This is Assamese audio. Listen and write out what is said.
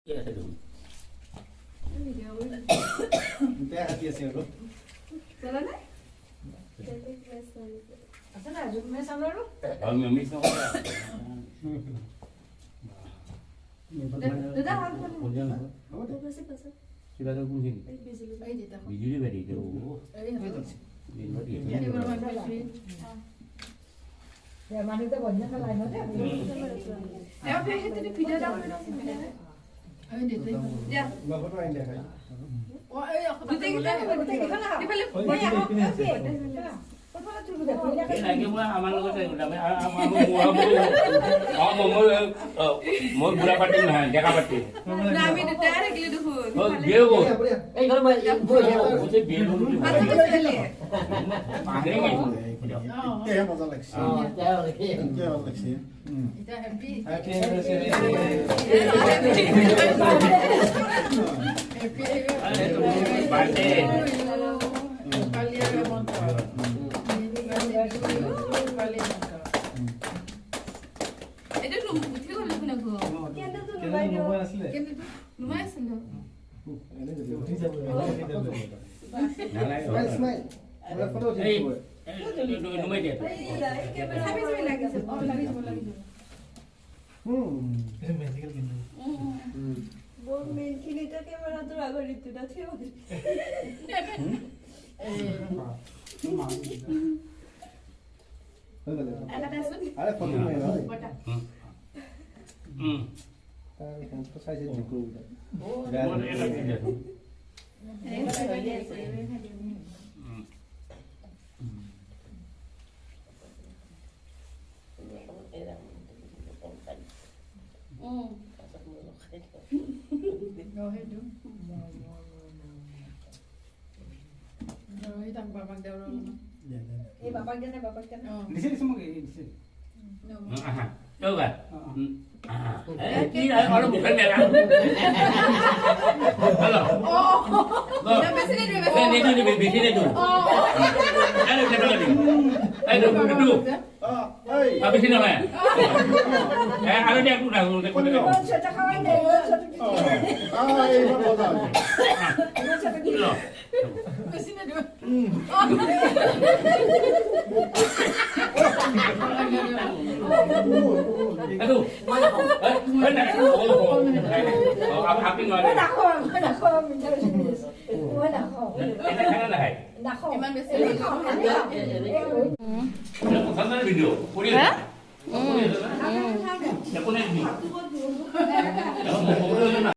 Bear hati আছে আৰু চলা নাই আছে না যুগ মে সামনে আৰু আমি মিছ নকৰা দাদা হাত ধরে কোন জানো হ'ব পাছে পাছে কিবা তো কোন দিন এই দিতা বিজুলি বাড়ি তো এই হইতো দিন বাড়ি এই বড় মানুষ Ya মানুষ তো বন্ধ না লাইন হতে এই আপনি হেতে ভিডিও দাও না আমি দিতে যা লগতো আইন দেখাই ও এই দুতে গিলা ইফালে ওই আপনি কোথাও তুই দেখো এই লাগে মই আমার লগত মই বুড়া পাটি না দেখা পাটি না আমি দিতে আর গিলে দেখুন ও বিয়েও এই ঘর মে ওতে বিয়ে হলো পাছে চলে পাগড়ি মাই তেহে মজা লাগছে তাও দেখি তেহে মজা লাগছে এটা হ্যাপি হ্যাপি অ্যানিভার্সারি বার্থডে কালিয়া মন্ত এটা তো উঠে গেল না গো কেন তো কেনে মোবাইল আসলে কিন্তু নুমাই আছিল এনে যদি উঠি যাব না না স্মাইল আমরা ফটো উঠি এই নুমাই দে সাবি সাবি লাগিছে ও লাগিছে ম্যাজিক্যাল কিন্তু বোন মেনখিনিটা ক্যামেরা তোর আগর ঋতুটা থেও দে আরে ফটো নাই না বটা তার এখানে তো সাইজে ঠিক করব ও এটা কি দেখো Go ahead, do. No, itu bapak dia orang. এই বাবা কেন Oh, দিছে দিছে মোক দিছে no. aha coba কি আর মুখে মেলা hello Oh, dah bersini dia eh bersini. ini bikin itu Oh, ayo kita lagi ayo duduk এই habis ini apa ya ada dia aku dah সেটা খাওয়াই দেয় সেটা এই মজা Loh. bersini dia. Aduh. Benar. Api nggak ada. রাখো রাখো মিটার জিনিস ও রাখো Enak kan ada hai? রাখো Iman bersini. Sana video. Kuliah. Ya kuliah ni. Ya mau